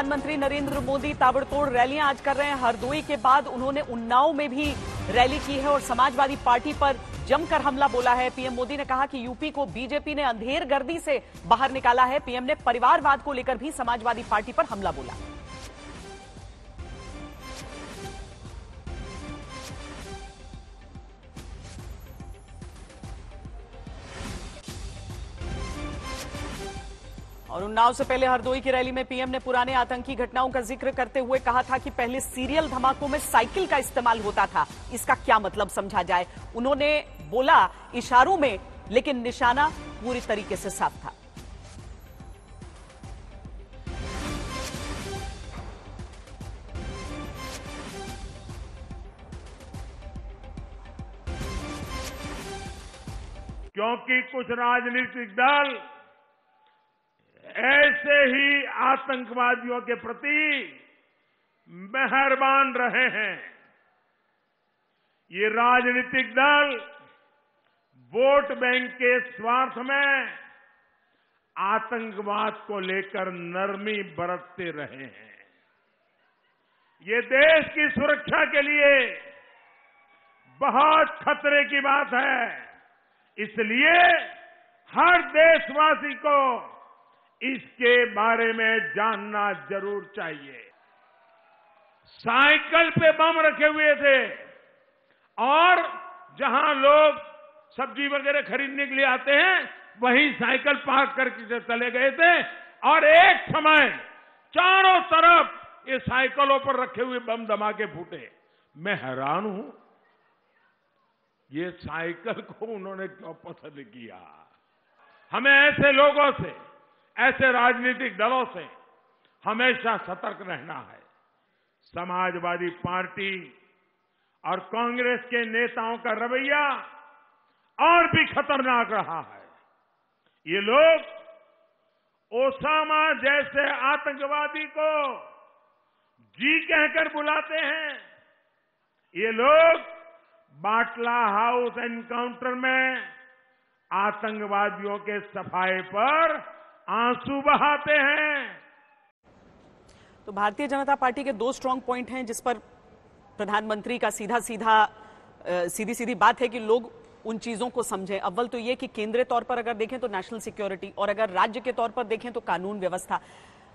प्रधानमंत्री नरेंद्र मोदी ताबड़तोड़ रैलियां आज कर रहे हैं। हरदोई के बाद उन्होंने उन्नाव में भी रैली की है और समाजवादी पार्टी पर जमकर हमला बोला है। पीएम मोदी ने कहा कि यूपी को बीजेपी ने अंधेर गर्दी से बाहर निकाला है। पीएम ने परिवारवाद को लेकर भी समाजवादी पार्टी पर हमला बोला। और उन्नाव से पहले हरदोई की रैली में पीएम ने पुराने आतंकी घटनाओं का जिक्र करते हुए कहा था कि पहले सीरियल धमाकों में साइकिल का इस्तेमाल होता था, इसका क्या मतलब समझा जाए। उन्होंने बोला इशारों में, लेकिन निशाना पूरी तरीके से साफ था। क्योंकि कुछ राजनीतिक दल ऐसे ही आतंकवादियों के प्रति मेहरबान रहे हैं। ये राजनीतिक दल वोट बैंक के स्वार्थ में आतंकवाद को लेकर नरमी बरतते रहे हैं। ये देश की सुरक्षा के लिए बहुत खतरे की बात है। इसलिए हर देशवासी को इसके बारे में जानना जरूर चाहिए। साइकिल पे बम रखे हुए थे और जहां लोग सब्जी वगैरह खरीदने के लिए आते हैं वहीं साइकिल पार्क करके चले गए थे और एक समय चारों तरफ ये साइकिलों पर रखे हुए बम धमाके फूटे। मैं हैरान हूं, ये साइकिल को उन्होंने क्यों पसंद किया। हमें ऐसे लोगों से, ऐसे राजनीतिक दलों से हमेशा सतर्क रहना है। समाजवादी पार्टी और कांग्रेस के नेताओं का रवैया और भी खतरनाक रहा है। ये लोग ओसामा जैसे आतंकवादी को जी कहकर बुलाते हैं। ये लोग बाटला हाउस एनकाउंटर में आतंकवादियों के सफाए पर आंसू बहाते हैं। तो भारतीय जनता पार्टी के दो स्ट्रांग पॉइंट हैं जिस पर प्रधानमंत्री का सीधी सीधी बात है कि लोग उन चीजों को समझें। अव्वल तो ये कि केंद्रीय तौर पर अगर देखें तो नेशनल सिक्योरिटी और अगर राज्य के तौर पर देखें तो कानून व्यवस्था।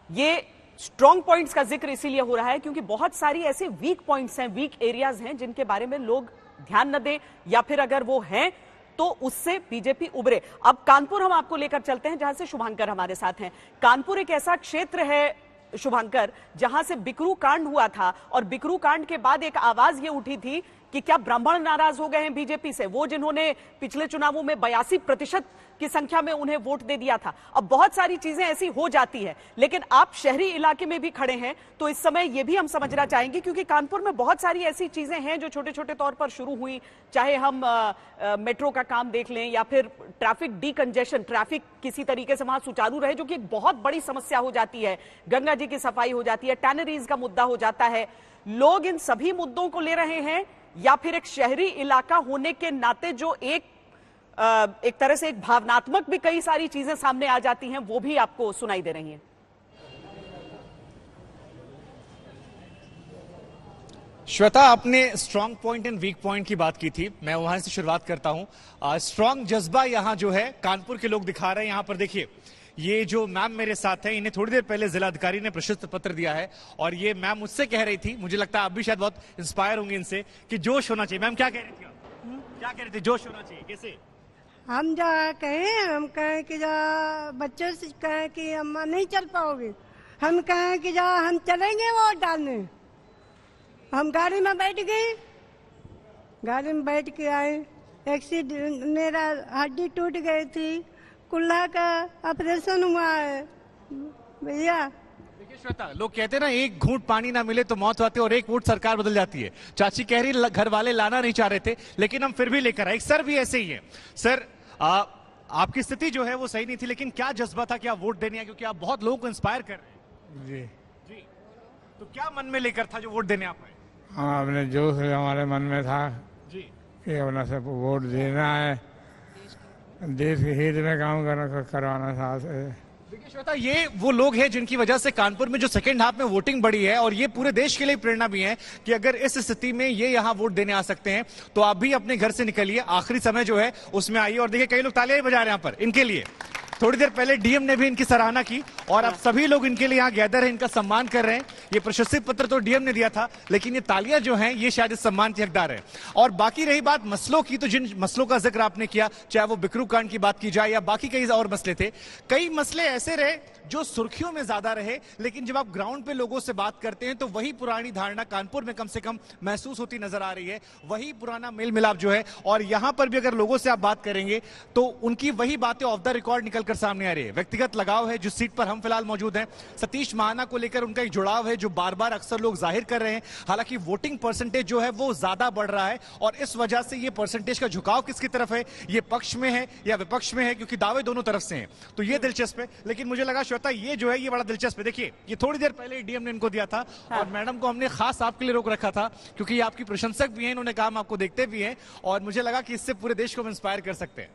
ये स्ट्रांग पॉइंट्स का जिक्र इसीलिए हो रहा है क्योंकि बहुत सारी ऐसे वीक पॉइंट्स हैं, वीक एरियाज हैं जिनके बारे में लोग ध्यान न दें या फिर अगर वो हैं तो उससे बीजेपी उबरे। अब कानपुर हम आपको लेकर चलते हैं जहां से शुभांकर हमारे साथ हैं। कानपुर एक ऐसा क्षेत्र है शुभांकर जहां से बिकरू कांड हुआ था और बिकरू कांड के बाद एक आवाज ये उठी थी कि क्या ब्राह्मण नाराज हो गए हैं बीजेपी से, वो जिन्होंने पिछले चुनावों में 82% की संख्या में उन्हें वोट दे दिया था। अब बहुत सारी चीजें ऐसी हो जाती है, लेकिन आप शहरी इलाके में भी खड़े हैं तो इस समय ये भी हम समझना चाहेंगे क्योंकि कानपुर में बहुत सारी ऐसी चीजें हैं जो छोटे छोटे तौर पर शुरू हुई, चाहे हम मेट्रो का काम देख लें या फिर ट्रैफिक डीकंजेशन, ट्रैफिक किसी तरीके से वहां सुचारू रहे जो कि एक बहुत बड़ी समस्या हो जाती है। गंगा जी की सफाई हो जाती है, टैनरीज का मुद्दा हो जाता है। लोग इन सभी मुद्दों को ले रहे हैं या फिर एक शहरी इलाका होने के नाते जो एक तरह से एक भावनात्मक भी कई सारी चीजें सामने आ जाती हैं वो भी आपको सुनाई दे रही हैं। श्वेता, आपने strong point and weak point की बात की थी, मैं वहां से शुरुआत करता हूं। स्ट्रांग जज्बा यहां जो है कानपुर के लोग दिखा रहे हैं। यहां पर देखिए, ये जो मैम मेरे साथ है, इन्हें थोड़ी देर पहले जिलाधिकारी ने प्रशस्ति पत्र दिया है और ये मैम मुझसे कह रही थी, मुझे लगता है आप भी शायद बहुत इंस्पायर होंगे इनसे, कि जोश होना चाहिए। मैम क्या कह रही थी आप? क्या कह रही थी? जोश होना चाहिए कैसे? हम हम कहें कि बच्चों से कहें कि अम्मा नहीं चल पाओगे, हम कहें कि हम चलेंगे वोट डालने। हम गाड़ी में बैठ गए, गाड़ी में बैठ के आए, एक्सीडेंट, मेरा हड्डी टूट गई थी, कुल्ला का ऑपरेशन हुआ है भैया। देखिए श्वेता, लोग कहते हैं ना एक घूंट पानी ना मिले तो मौत आती है और एक वोट सरकार बदल जाती है। चाची कह रही घर वाले लाना नहीं चाह रहे थे लेकिन हम फिर भी लेकर आए। सर भी ऐसे ही है। सर, आपकी स्थिति जो है वो सही नहीं थी, लेकिन क्या जज्बा था कि आप वोट देने आए, क्योंकि आप बहुत लोगों को इंस्पायर कर रहे हैं। जी, तो क्या मन में लेकर था जो वोट देने आप आए? हाँ, अपने जोश हमारे मन में था जी कि अपना सब वोट देना है, देश के हित में काम करवाना था। देखिए श्वेता, ये वो लोग हैं जिनकी वजह से कानपुर में जो सेकंड हाफ में वोटिंग बढ़ी है, और ये पूरे देश के लिए प्रेरणा भी है कि अगर इस स्थिति में ये यहाँ वोट देने आ सकते हैं तो आप भी अपने घर से निकलिए, आखिरी समय जो है उसमें आइए। और देखिए कई लोग तालियां भी बजा रहे हैं यहाँ पर इनके लिए। थोड़ी देर पहले डीएम ने भी इनकी सराहना की और अब सभी लोग इनके लिए यहाँ गैदर है, इनका सम्मान कर रहे हैं। ये प्रशस्ति पत्र तो डीएम ने दिया था, लेकिन ये तालियां जो हैं ये शायद इस सम्मान के हकदार है। और बाकी रही बात मसलों की, तो जिन मसलों का जिक्र आपने किया, चाहे वो बिकरू कांड की बात की जाए या बाकी कई और मसले थे, कई मसले ऐसे रहे जो सुर्खियों में ज्यादा रहे, लेकिन जब आप ग्राउंड पे लोगों से बात करते हैं तो वही पुरानी धारणा कानपुर में कम से कम महसूस होती नजर आ रही है, वही पुराना मेल मिलाप जो है। और यहां पर भी अगर लोगों से आप बात करेंगे तो उनकी वही बातें ऑफ द रिकॉर्ड निकलकर सामने आ रही है। व्यक्तिगत लगाव है, जिस सीट पर हम फिलहाल मौजूद हैं, सतीश महाना को लेकर उनका एक जुड़ाव है जो बार बार अक्सर लोग जाहिर कर रहे हैं। हालांकि वोटिंग परसेंटेज जो है वो ज्यादा बढ़ रहा है और इस वजह से ये परसेंटेज का झुकाव किसकी तरफ है, ये पक्ष में है या विपक्ष में है, क्योंकि दावे दोनों तरफ से हैं। तो ये दिलचस्प है। लेकिन मुझे लगा श्वेता ये जो है ये बड़ा दिलचस्प है। देखिए ये थोड़ी देर पहले डीएम ने इनको दिया था और मैडम को हमने खास आपके लिए रोक रखा था क्योंकि ये आपकी प्रशंसक भी हैं, इन्होंने काम आपको देखते भी हैं और मुझे लगा कि इससे पूरे देश को हम इंस्पायर कर सकते हैं।